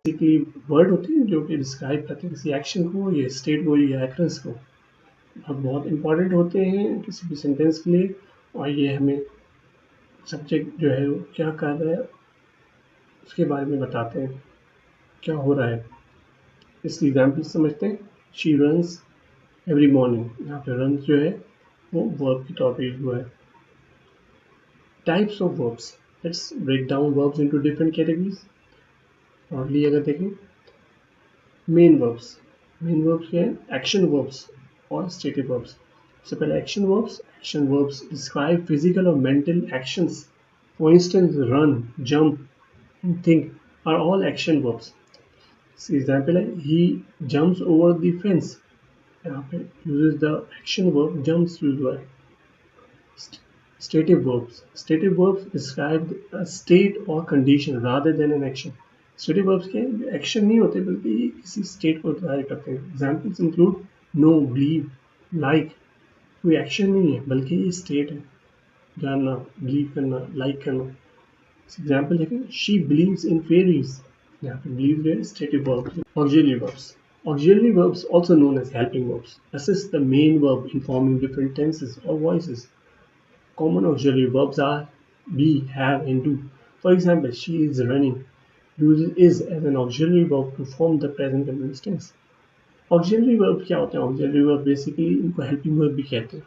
Basically word होते हैं जो कि डिस्क्राइब करते हैं किसी एक्शन को या स्टेट को या occurrence को, अब बहुत इंपॉर्टेंट होते हैं किसी भी सेंटेंस के लिए, और ये हमें सब्जेक्ट जो है वो क्या कर रहा है उसके बारे में बताते हैं, क्या हो रहा है। इसकी एग्जाम्पल समझते हैं। शी रन्स एवरी मॉर्निंग, यहाँ पे रन जो है वो वर्ब के तौर पर यूज हुआ है। Types of verbs, let's break down verbs into different categories. Broadly अगर देखें, मेन वर्ब्स, मेन वर्ब्स क्या है, एक्शन वर्ब्स और स्टेटिव वर्ब्स। सबसे पहले action verbs, action verbs describe physical और mental actions, for instance run, jump and think are all action verbs. Example है, he jumps over the fence, यहाँ पे uses the action verb jumps use हुआ है। Stative verbs, stative verbs describe a state or condition rather than an action. Stative verbs क्या है, action नहीं होते बल्कि ये किसी स्टेट को जाहिर करते हैं। Examples include know, believe, like. कोई एक्शन नहीं है बल्कि ये स्टेट है, जानना, बिलीव करना, लाइक करना। एग्जाम्पल देखें, शी बिलीव्स इन फेरीज, यहाँ पे बिलीव जो है stative verb. Auxiliary verbs, auxiliary verbs, also known as helping verbs, assist the main verb in forming different tenses or voices. Common auxiliary verbs are be, have, and do. For example, she is running uses is as an auxiliary verb to form the present continuous tense. Auxiliary verb क्या होते हैं? Auxiliary verb basically इनको helping verb भी कहते हैं।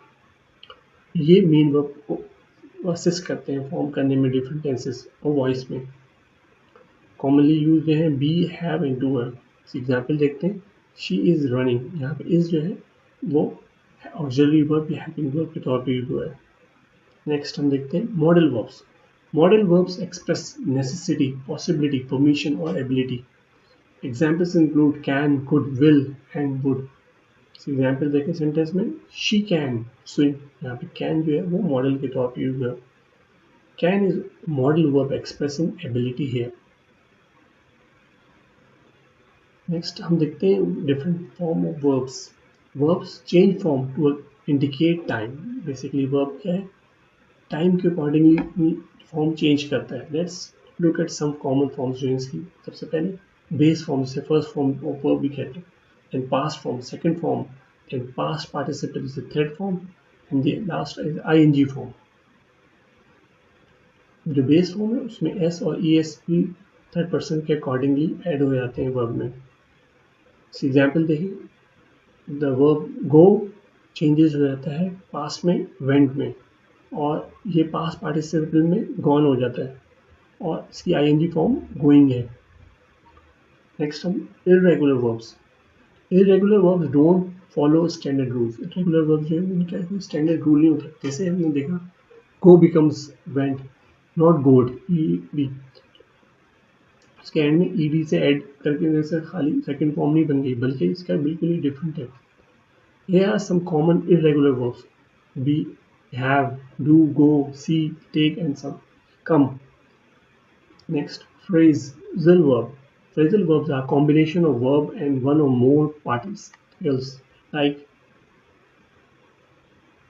ये main verb को assist करते हैं form करने में different tenses और voice में। Commonly used हैं be, have, and do है। एग्जाम्पल देखते हैं, शी इज़ रनिंग, यहाँ पे इज़ जो है वो ऑक्सिलरी वर्ब या हेल्पिंग वर्ब के तौर पे यूज हुआ है। नेक्स्ट हम देखते हैं modal verbs. Modal verbs express necessity, possibility, permission और ability. Examples include can, could, will and would. Example देखें सेंटेंस में, शी कैन स्विम, यहाँ पे कैन जो है वो मॉडल के तौर पे यूज हुआ है। Can is modal verb expressing ability है। नेक्स्ट हम देखते हैं different form of verbs. Verbs change form to indicate time. Basically verb क्या है, टाइम के अकॉर्डिंगली फॉर्म चेंज करता है। Let's look at some common forms इसकी। सबसे पहले बेस फॉर्म से फर्स्ट फॉर्म ऑफ वर्ब भी कहते हैं, then past form second form, then past participle is the third form and the last is ING form. जो बेस फॉर्म है उसमें एस और ई एस भी थर्ड पर्सन के अकॉर्डिंगली ऐड हो जाते हैं वर्ब में। एग्जाम्पल देखिए, द वर्ब गो चेंजेस हो जाता है पास्ट में वेंट में, और ये पास्ट पार्टिसिपल में गॉन हो जाता है, और इसकी आईएनजी फॉर्म गोइंग है। नेक्स्ट हम irregular verbs. Irregular verbs don't follow standard rules. Irregular verbs जो है उनका कोई स्टैंडर्ड रूल नहीं होता। जैसे हमने देखा, गो बिकम्स वेंट, नॉट गोड, ई इसके एंड में ईडी से ऐड करके जैसे खाली सेकंड फॉर्म नहीं बन गई, बल्कि इसका बिल्कुल ही डिफरेंट है। Here are some common irregular verbs: be, have, do, go, see, take, and some. Come. Next, phrasal verb. Phrasal verbs are a combination of verb and one or more participles, like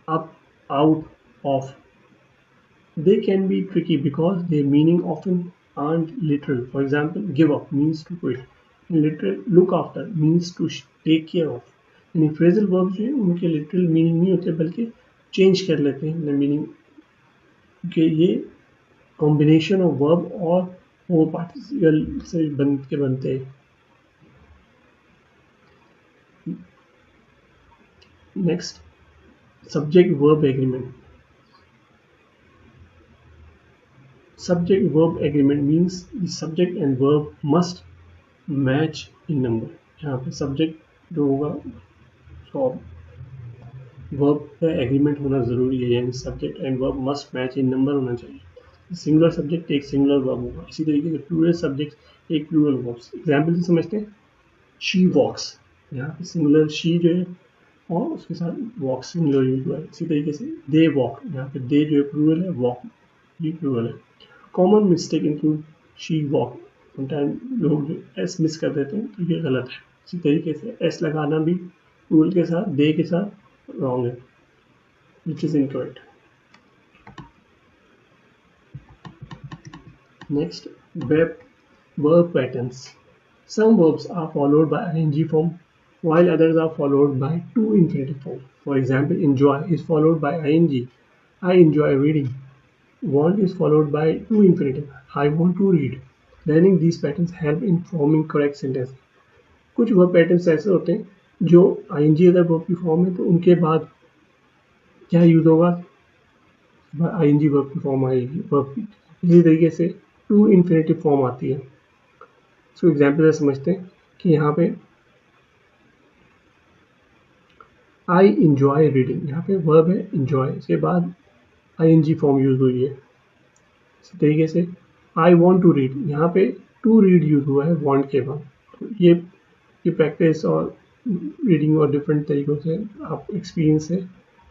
up, out, off. They can be tricky because their meaning often aren't literal. For example, give up means to quit. Literal look after means to take care of. यानी phrasal verb जो है उनके literal meaning नहीं होते बल्कि change कर लेते हैं मीनिंग, क्योंकि ये कॉम्बिनेशन ऑफ वर्ब और वो पार्टिसिपल से बनते हैं। Next, subject verb agreement. Subject verb agreement means the subject and verb must match in number. यहाँ पे subject जो होगा उसका verb का agreement होना ज़रूरी है, यानी subject and verb must match in number होना चाहिए। सिंगुलर सब्जेक्ट एक सिंगुलर वर्ब होगा, इसी तरीके से प्लूरल सब्जेक्ट एक प्लूरल वर्ब्स। एग्जाम्पल से समझते हैं, शी वॉक्स, यहाँ पे सिंगुलर शी जो है और उसके साथ वॉक सिंगुलर यूज हुआ है। इसी तरीके से दे वॉक, यहाँ पे दे जो है प्लूरल है, वॉक ये प्लूरल है। Common mistake include she walk, sometime लोग जो एस मिस कर देते हैं तो ये गलत है। इसी तरीके से एस लगाना भी प्लूरल के साथ दे के साथ रॉन्ग है, which is incorrect. Next, verb patterns. Some verbs are followed by ing form, while others are followed by to infinitive form. For example, enjoy is followed by ing. I enjoy reading. Want is followed by to infinitive. I want to read. Learning these patterns help in forming correct sentence. कुछ verb patterns ऐसे होते हैं जो ing अगर verb की form है तो उनके बाद क्या यूज होगा, ing वर्ब की फॉर्म आएगी वर्ब की, इसी तरीके से टू इन्फिनेटिव फॉर्म आती है। इसको एग्जाम्पल से समझते हैं कि यहाँ पे आई इंजॉय रीडिंग, यहाँ पे वर्ब है इंजॉय, इसके बाद ing फॉर्म यूज हुई है। इसी तरीके से आई वॉन्ट टू रीड, यहाँ पे टू रीड यूज हुआ है वॉन्ट के बाद। तो ये प्रैक्टिस और रीडिंग और डिफरेंट तरीक़ों से आप एक्सपीरियंस है,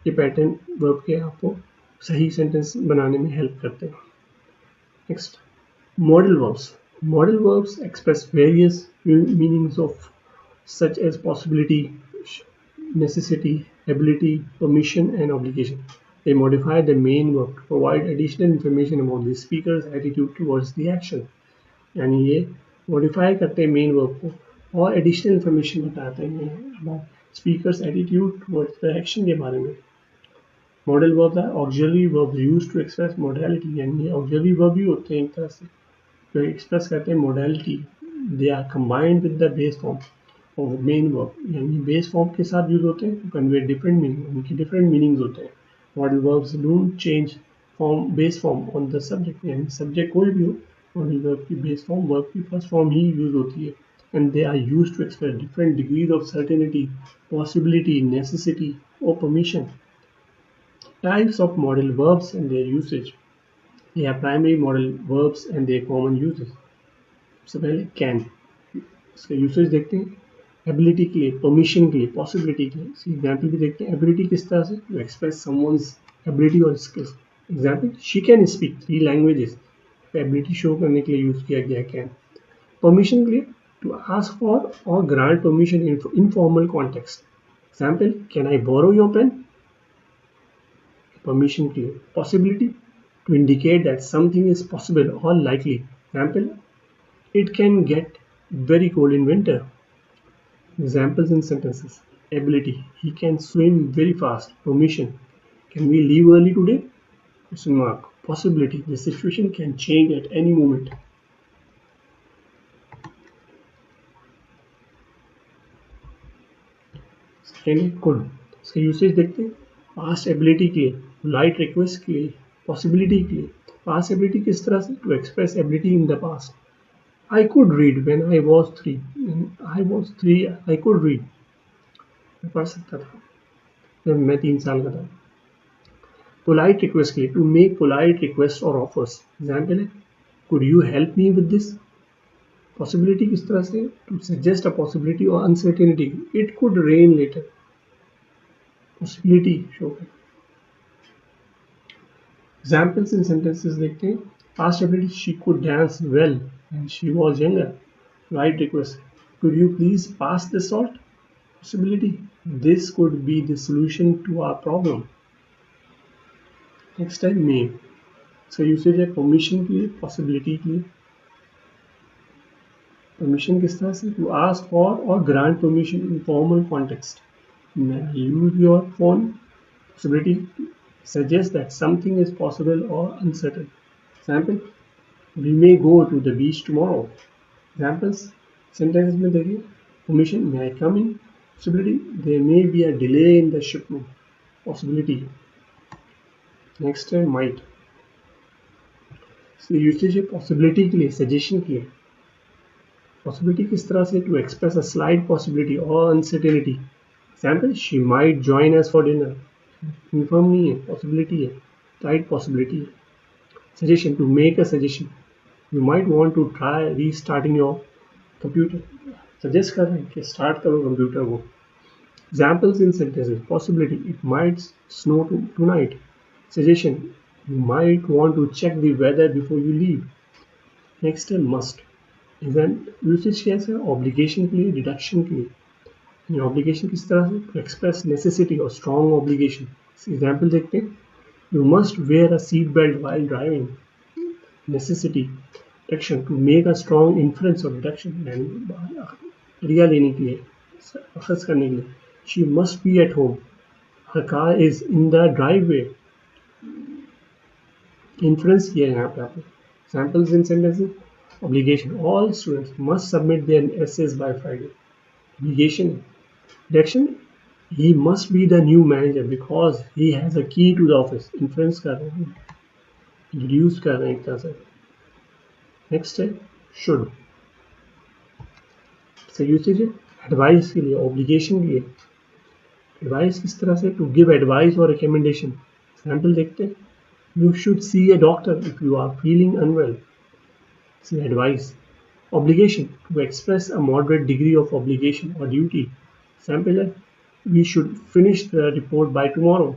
ये पैटर्न वर्ब के आपको सही सेंटेंस बनाने में हेल्प करते हैं। Next, modal verbs. Modal verbs express various meanings of such as possibility, necessity, ability, permission, and obligation. They modify the main verb to provide additional information about the speaker's attitude towards the action. यानी ये modify करते हैं main verb को और additional information बताते हैं about speaker's attitude towards the action के बारे में। Modal verbs are auxiliary verbs used to express modality, यानी ये auxiliary verb ही होते हैं एक तरह से जो express करते हैं modality. They are combined with the base form और मेन वर्ब, यानी बेस फॉर्म के साथ यूज होते हैं टू कन्वे डिफरेंट मीनिंग, उनकी डिफरेंट मीनिंग्स होते हैं। Modal verbs don't change form base form on the subject, यानी सब्जेक्ट कोई भी हो मॉडल वर्ब की बेस फॉर्म वर्ब की फर्स्ट फॉर्म ही यूज होती है। And they are used to express different degrees of certainty, possibility, necessity और permission. Types of modal verbs and there usage. ये are primary modal verbs and their common usages. सबसे पहले can, इसका usage देखते हैं। Ability के लिए, permission के लिए, पॉसिबिलिटी के लिए। एग्जाम्पल भी देखते हैं। एबिलिटी किस तरह से, टू एक्सप्रेस समवन्स एबिलिटी और skills. Example, she can speak 3 languages, ability show करने के लिए यूज किया गया कैन। परमिशन के लिए, टू आस्क फॉर और grant permission in informal context. Example, can I borrow your pen, permission के लिए। Possibility, to indicate that something is possible और likely. Example, it can get very cold in winter. Examples in sentences. Ability, he can swim very fast. Permission, can we leave early today? Question mark. Possibility, the situation can change at any moment. Second, could. इसका usage देखते हैं। Past ability के लिए, light request के लिए, possibility के लिए। Past ability किस तरह से, to express ability in the past. I could read when I was 3. I was 3. I could read. मैं पढ़ सकता था जब मैं 3 साल का था। पोलाइट रिक्वेस्ट के लिए, टू मेक पोलाइट रिक्वेस्ट और ऑफर्स। एग्जाम्पल है, could you help me with this. Possibility किस तरह से, टू सजेस्ट अ पॉसिबिलिटी और uncertainty. It could rain later, possibility show कर। एग्जाम्पल्स इन सेंटेंसेस देखते हैं। Past ability, she could dance well and she was younger. Right request, could you please pass the salt? Possibility, this could be the solution to our problem. Next time, may. So usage है permission के लिए, possibility के लिए। Permission किस तरह से, to ask for or grant permission in formal context. May I use your phone? Possibility, suggest that something is possible or uncertain. Example, we may go to the beach tomorrow. Examples, sentences में देखिए। Permission, may I come in? Possibility, there may be a delay in the shipment. Possibility. Next है might. So usage है possibility के लिए, suggestion के लिए। Possibility किस तरह से, to express a slight possibility or uncertainty. Example, she might join us for dinner. Confirm नहीं है, possibility है, slight possibility है। Suggestion, to make a suggestion. You might want to try restarting your computer. Suggest कर रहे हैं कि start करो computer को। Examples in sentences. Possibility, it might snow tonight. Suggestion, you might want to check the weather before you leave. Next है must. Usage कैसे है, obligation के लिए, deduction के लिए। Obligation किस तरह से, to express necessity or strong obligation. Example देखते हैं। You must wear a seat belt while driving. Necessity, action to make a strong influence और डिडक्शन, रिया लेने के लिए, अखज करने के लिए. She must be at home. Her car is in the driveway. Influence किया है यहाँ पे आपने. Samples in sentences. Obligation. All students must submit their essays by Friday. Obligation. Direction. He must be the new manager because he has a key to the office. Influence कर रहे हैं, introduce कर रहे हैं एक तरह से. Next है should. इसका यूसेज है एडवाइस के लिए, ऑब्लिगेशन के लिए. एडवाइस किस तरह से? टू गिव एडवाइस और रिकमेंडेशन. एग्जाम्पल देखते हैं. You should see a doctor if you are feeling unwell. It's advice. Obligation. To express a moderate degree of obligation or duty. Example है, we should finish the report by tomorrow.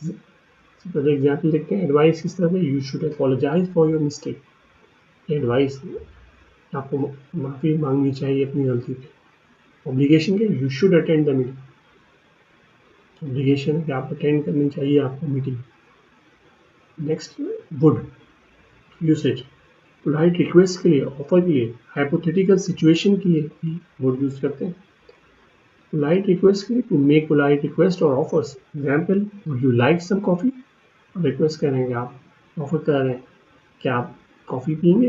So, example देखते हैं. Advice किस तरह से? You should apologize for your mistake. Advice. आपको माफ़ी मांगनी चाहिए अपनी गलती पे. Obligation क्या? You should attend the meeting. Obligation कि आप अटेंड करनी चाहिए आपको meeting. Next would usage. Polite request के लिए, ऑफर के लिए, हाइपोथेटिकल सिचुएशन के लिए भी वुड यूज करते हैं. पोलाइट रिक्वेस्ट के लिए टू मेक पोलाइट रिक्वेस्ट और offers. Example, would you like some coffee. Request करेंगे आप, ऑफर कर रहे हैं क्या आप कॉफ़ी पियेंगे.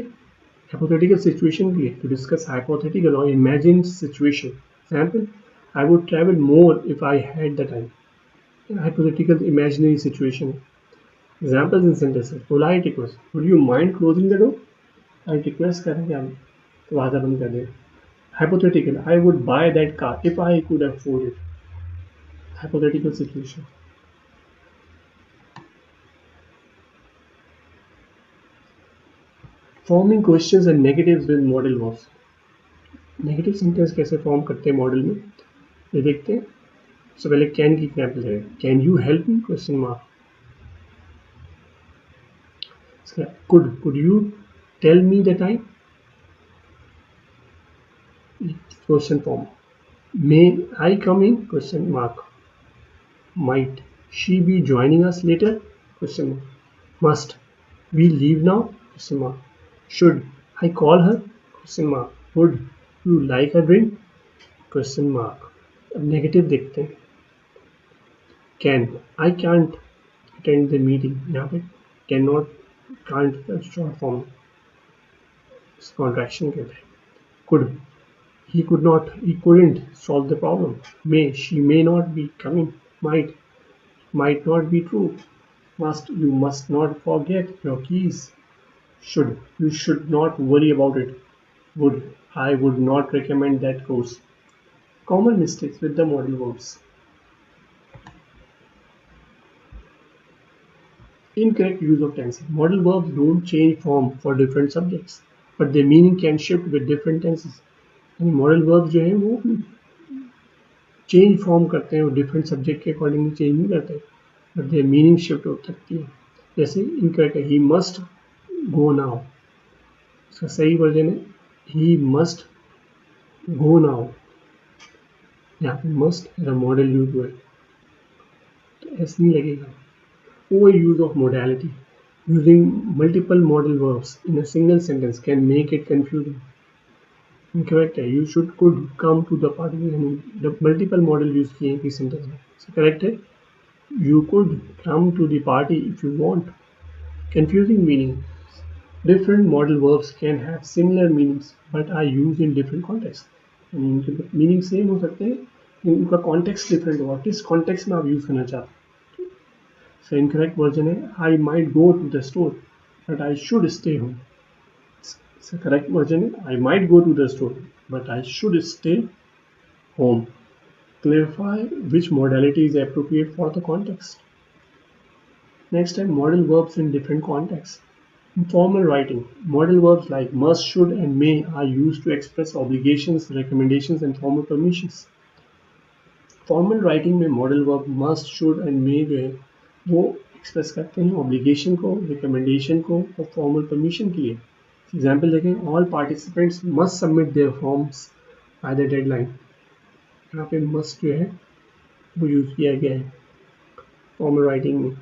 हाइपोथेटिकल सिचुएशन के लिए टू डिस्कस हाइपोथेटिकल और imagine situation. Example, I would travel more if I had the time. Hypothetical imaginary situation. Examples in sentences. Polite request. Would you mind closing the door? I request करेंगे हम दरवाज़ा बंद कर दें. Hypothetical. I would buy that car if I could afford it. Hypothetical situation. Forming questions and negatives with model verbs. Negative sentence कैसे form करते हैं model में ये देखते हैं. सबसे पहले कैन की एग्जाम्पल है. Can you help me? Question mark. Could you tell me the time? Question form. May I come in? Question mark. Might she be joining us later? Question mark. Must we leave now? Question mark. Should I call her? Question mark. Would you like a drink? Question mark. अब negative देखते हैं. Can. I can't attend the meeting. यहाँ पे cannot, can't short form contraction कहते हैं. Could. He could not. He couldn't solve the problem. May. She may not be coming. Might. Might not be true. Must. You must not forget your keys. Should. You should not worry about it. Would. I would not recommend that course. Common mistakes with the modal verbs. Incorrect use of tenses. Modal verbs don't change form for different subjects, but their meaning can shift with different tenses. And modal verbs जो हैं वो change form करते हैं, वो different subject के accordingly change नहीं करते, but there meaning shift हो सकती है. जैसे इनकरेक्ट है, ही मस्ट गो नाउ. इसका सही वर्जन है ही मस्ट गो नाउ. यहाँ पे must as a modal use हुआ है तो ऐसे नहीं लगेगा. Overuse of modality. Using multiple modal verbs in a single sentence can make it confusing. Incorrect है. You should could come to the party. The multiple modal use किए हैं इस sentence में. So correct है. You could come to the party if you want. Confusing meaning. Different modal verbs can have similar meanings but are used in different contexts. इनके meaning same हो सकते हैं, इनका context different होगा. किस context में आप use करना चाहते हैं. So incorrect version है I might go to the store but I should stay home. So correct version है I might go to the store but I should stay home. Clarify which modality is appropriate for the context. Next time, modal verbs in different contexts. In formal writing, modal verbs like must, should and may are used to express obligations, recommendations and formal permissions. Formal writing में modal verb must, should and may जो है वो express करते हैं obligation को, recommendation को और formal permission के लिए. एग्जाम्पल देखें. All participants must submit there forms by the deadline. यहाँ पे मस्ट जो है वो यूज़ किया गया है फॉर्मल राइटिंग में.